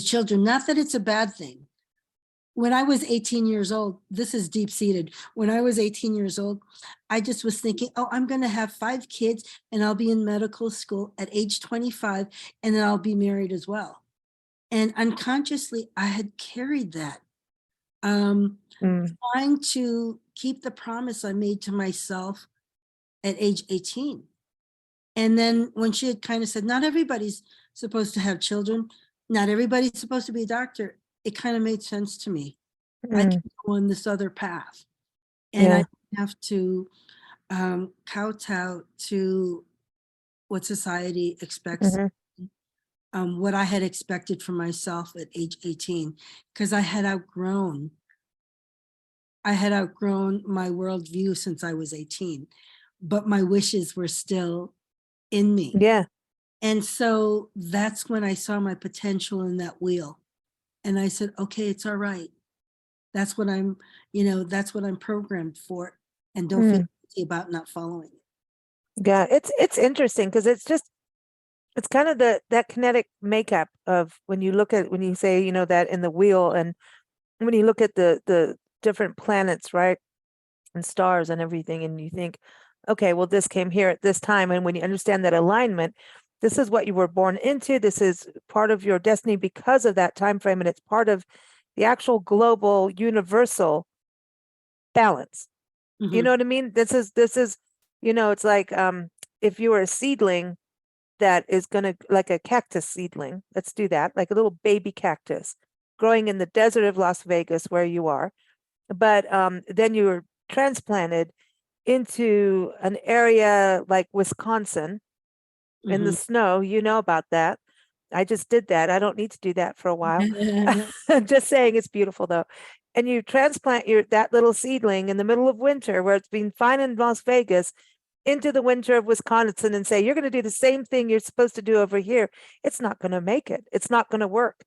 children. Not that it's a bad thing. When I was 18 years old, this is deep seated. When I was 18 years old, I just was thinking, oh, I'm going to have 5 kids and I'll be in medical school at age 25, and then I'll be married as well. And unconsciously, I had carried that, Mm. trying to keep the promise I made to myself at age 18. And then when she had kind of said, not everybody's supposed to have children, not everybody's supposed to be a doctor, it kind of made sense to me. I Mm. can go on this other path, and I Yeah. don't have to kowtow to what society expects, Mhm. what I had expected for myself at age 18, because I had outgrown my worldview since I was 18, but my wishes were still in me. Yeah. And so that's when I saw my potential in that wheel. And I said, okay, it's all right. That's what I'm, that's what I'm programmed for. And don't feel Mm. guilty about not following it. Yeah. It's interesting because it's kind of that kinetic makeup of when you say, that in the wheel, and when you look at the different planets, right? And stars and everything, and you think, okay, well, this came here at this time. And when you understand that alignment, this is what you were born into. This is part of your destiny because of that time frame, and it's part of the actual global universal balance. You Mhm. know what I mean? This is, it's like if you were a seedling that is gonna, like a cactus seedling, let's do that, like a little baby cactus growing in the desert of Las Vegas where you are. But then you were transplanted into an area like Wisconsin in the Mhm. snow. You know about that. I just did that. I don't need to do that for a while. Just saying, it's beautiful though. And you transplant that little seedling in the middle of winter where it's been fine in Las Vegas into the winter of Wisconsin and say, you're going to do the same thing you're supposed to do over here. It's not going to make it. It's not going to work.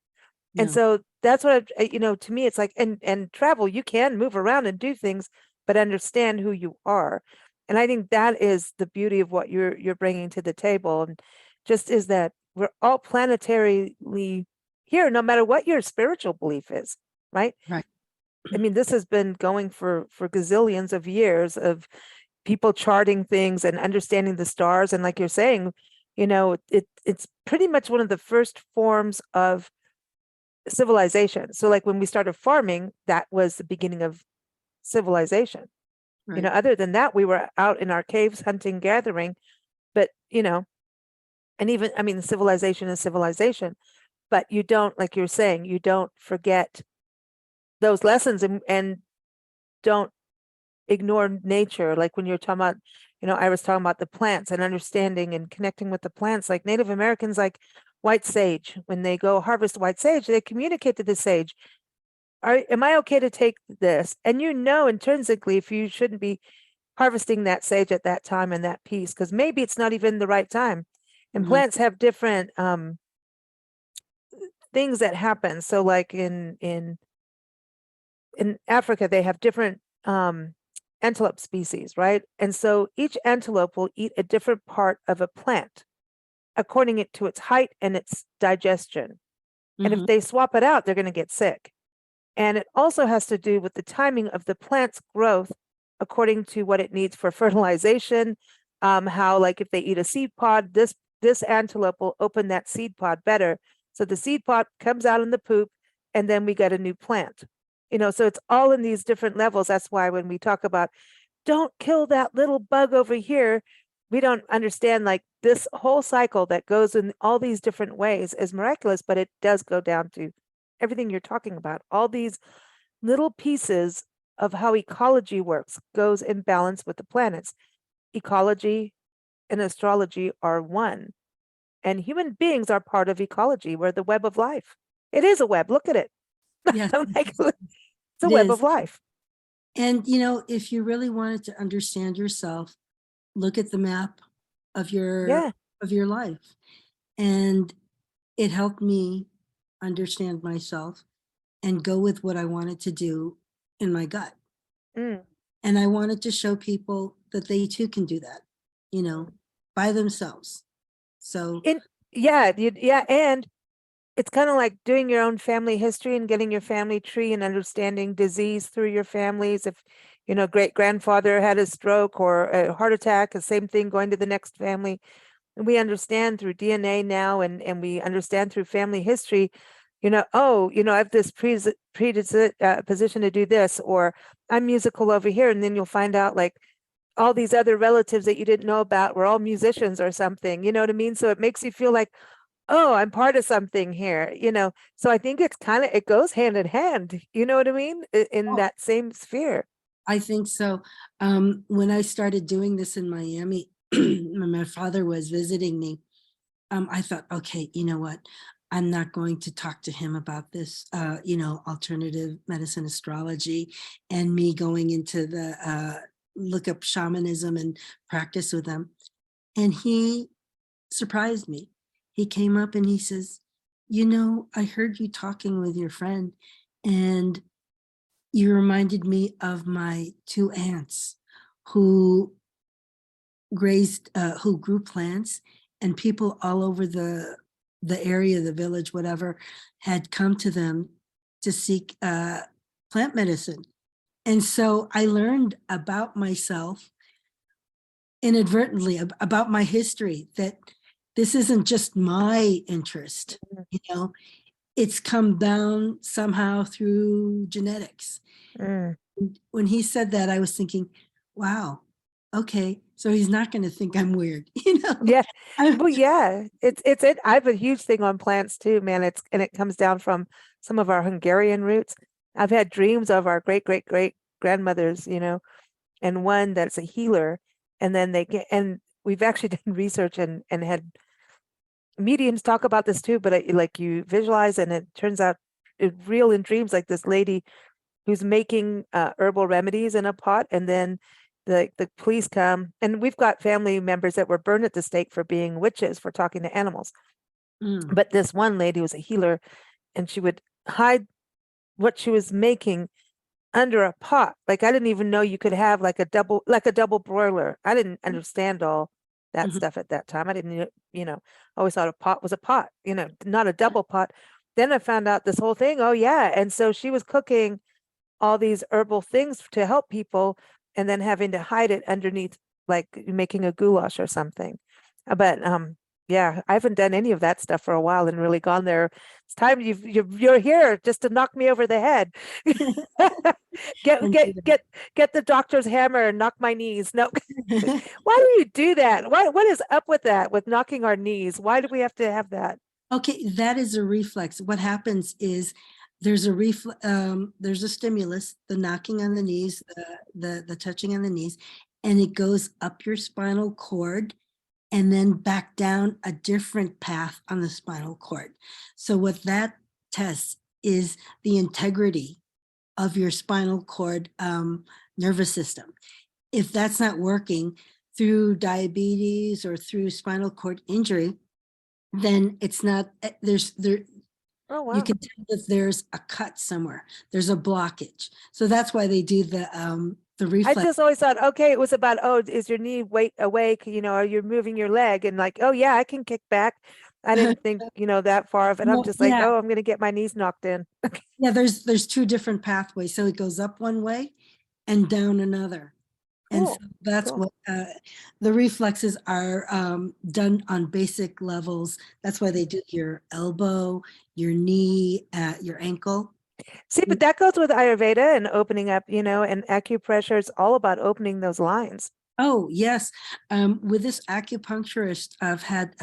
And No, so that's what to me, it's like, and travel, you can move around and do things, but understand who you are. And I think that is the beauty of what you're bringing to the table, and just is that we're all planetarily here, no matter what your spiritual belief is, right? right. I mean, this has been going for gazillions of years of people charting things and understanding the stars. And like you're saying, it's pretty much one of the first forms of civilization. So like when we started farming, that was the beginning of civilization. Right. Other than that, we were out in our caves hunting, gathering, but and even, I mean, civilization is civilization, but you don't, like you're saying, you don't forget those lessons, and don't ignore nature. Like when you're talking about, I was talking about the plants and understanding and connecting with the plants, like Native Americans, like white sage, when they go harvest white sage, they communicate to the sage, am I okay to take this? And intrinsically if you shouldn't be harvesting that sage at that time and that piece, because maybe it's not even the right time. And Mhm. plants have different things that happen. So like in Africa, they have different antelope species, right? And so each antelope will eat a different part of a plant according to its height and its digestion. And if Mhm. they swap it out, they're going to get sick. And it also has to do with the timing of the plant's growth according to what it needs for fertilization. How, like, if they eat a seed pod, this antelope will open that seed pod better. So the seed pod comes out in the poop, and then we get a new plant. So it's all in these different levels. That's why when we talk about don't kill that little bug over here, we don't understand like this whole cycle that goes in all these different ways is miraculous, but it does go down to everything you're talking about. All these little pieces of how ecology works goes in balance with the planets. Ecology and astrology are one, and human beings are part of ecology. We're the web of life. It is a web. Look at it. Yes, Like, it's a it web is. of life. And if you really wanted to understand yourself, look at the map of your Yeah. of your life. And it helped me understand myself and go with what I wanted to do in my gut. Mm. And I wanted to show people that they too can do that, by themselves. So, And yeah, and it's kind of like doing your own family history and getting your family tree and understanding disease through your families. If, great grandfather had a stroke or a heart attack, the same thing going to the next family. And we understand through DNA now, and we understand through family history, I have this position to do this, or I'm musical over here. And then you'll find out like all these other relatives that you didn't know about were all musicians or something, you know what I mean? So it makes you feel like, oh, I'm part of something here. So I think it goes hand in hand, you know what I mean? In oh, that same sphere. I think so. When I started doing this in Miami, when my father was visiting me, I thought, okay, you know what? I'm not going to talk to him about this, alternative medicine astrology and me going into the look up shamanism and practice with them. And he surprised me. He came up and he says, you know, I heard you talking with your friend, and you reminded me of my two aunts who who grew plants, and people all over the area, the village, whatever, had come to them to seek plant medicine. And so I learned about myself inadvertently, about my history, that this isn't just my interest, you know, it's come down somehow through genetics. Mm. When he said that, I was thinking, wow, okay, so he's not going to think I'm weird, you know? Yeah. Well, yeah, it's it. I have a huge thing on plants too, man. And it comes down from some of our Hungarian roots. I've had dreams of our great grandmothers, and one that's a healer, and then and we've actually done research and had mediums talk about this too, but like you visualize and it turns out real in dreams, like this lady who's making herbal remedies in a pot, and then the police come, and we've got family members that were burned at the stake for being witches for talking to animals. Mm. But this one lady was a healer, and she would hide what she was making under a pot. Like I didn't even know you could have like a double broiler. I didn't understand all that Mhm. stuff at that time. I didn't, always thought a pot was a pot, not a double pot. Then I found out this whole thing. Oh yeah. And so she was cooking all these herbal things to help people and then having to hide it underneath, like making a goulash or something. But yeah, I haven't done any of that stuff for a while and really gone there. It's time you're here just to knock me over the head. get And get get get the doctor's hammer and knock my knees. No. Why do you do that? What is up with that, with knocking our knees? Why do we have to have that? Okay, that is a reflex. What happens is there's a stimulus, the knocking on the knees, the touching on the knees, and it goes up your spinal cord and then back down a different path on the spinal cord. So what that tests is the integrity of your spinal cord nervous system. If that's not working through diabetes or through spinal cord injury, then it's not, Oh you wow. can tell that there's a cut somewhere, there's a blockage. So that's why they do the I reflex. just always thought, okay, it was about, oh, is your knee weight awake? Are you moving your leg? And like, oh yeah, I can kick back. I didn't think, that far of it. I'm No, just like, yeah, oh, I'm gonna get my knees knocked in. yeah, there's two different pathways. So it goes up one way and down another. And so Cool. that's Cool. what the reflexes are done on basic levels. That's why they do your elbow, your knee, your ankle. See, but that goes with Ayurveda and opening up, and acupressure is all about opening those lines. Oh, yes. With this acupuncturist, I've had,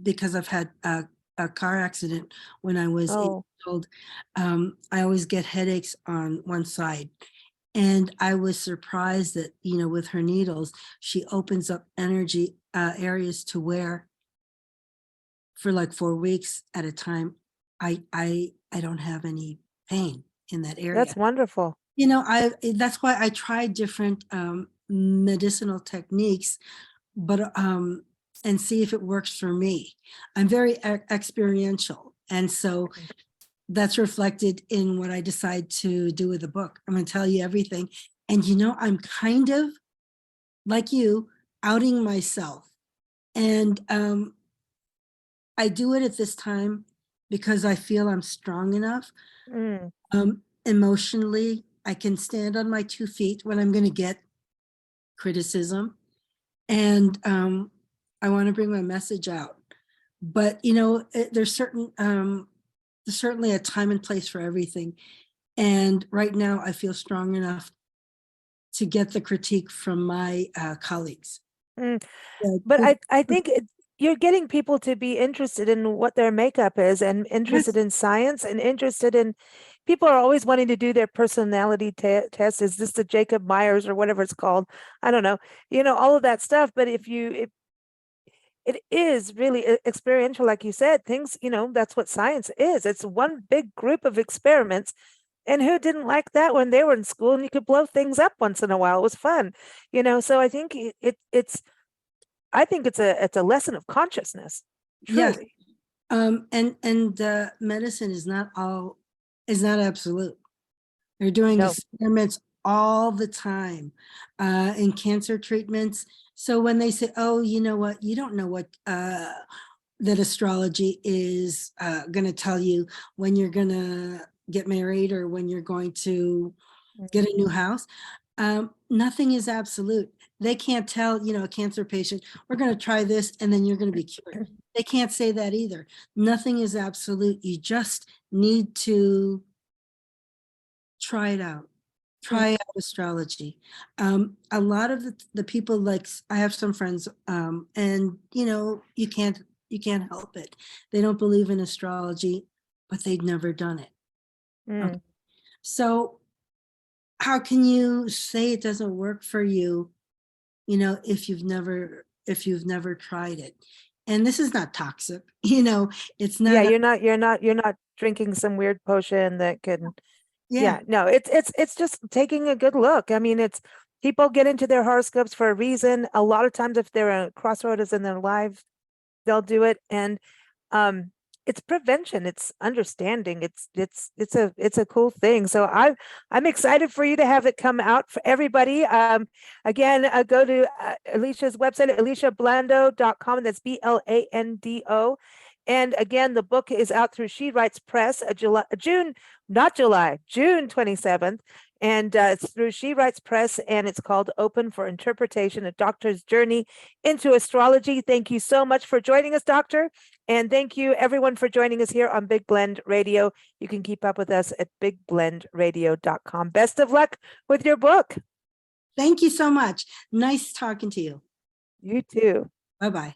because I've had a car accident when I was 8 years Oh, old, I always get headaches on one side. And I was surprised that, with her needles, she opens up energy areas to where for like 4 weeks at a time, I don't have any pain in that area. that's wonderful. That's why I tried different medicinal techniques, but and see if it works for me. I'm very experiential, and so that's reflected in what I decide to do with the book. I'm going to tell you everything, and I'm kind of like you, outing myself, and I do it at this time because I feel I'm strong enough. Mm. Emotionally, I can stand on my 2 feet when I'm going to get criticism, and I want to bring my message out. But there's certainly a time and place for everything. And right now, I feel strong enough to get the critique from my colleagues. Mm. So, But I think you're getting people to be interested in what their makeup is and interested yes, in science and interested in, people are always wanting to do their personality test. Is this the Jacob Myers or whatever it's called? I don't know, all of that stuff. But if it is really experiential, like you said, things, that's what science is. It's one big group of experiments. And who didn't like that when they were in school and you could blow things up once in a while? It was fun, so I think it's I think it's a lesson of consciousness. Yes. Truly. And medicine is not absolute. They're doing No. experiments all the time in cancer treatments. So when they say, oh, you know what, you don't know what that astrology is going to tell you when you're going to get married or when you're going to get a new house. Nothing is absolute. They can't tell, a cancer patient, we're going to try this and then you're going to be cured. They can't say that either. Nothing is absolute. You just need to try it out. Try out astrology. A lot of the people, like I have some friends, and you can't help it. They don't believe in astrology, but they've never done it. Okay. So how can you say it doesn't work for you, if you've never tried it? And this is not toxic, it's not. Yeah, you're not drinking some weird potion that can. Yeah, no, it's just taking a good look. I mean, it's people get into their horoscopes for a reason. A lot of times, if they're at a crossroads in their lives, they'll do it. And it's prevention, it's understanding, it's a cool thing. So I'm excited for you to have it come out for everybody. Again, go to Alicia's website, aliciablando.com. That's BLANDO. And again, the book is out through She Writes Press, June 27th. And it's through She Writes Press, and it's called Open for Interpretation, A Doctor's Journey into Astrology. Thank you so much for joining us, Doctor. And thank you, everyone, for joining us here on Big Blend Radio. You can keep up with us at bigblendradio.com. Best of luck with your book. Thank you so much. Nice talking to you. You too. Bye-bye.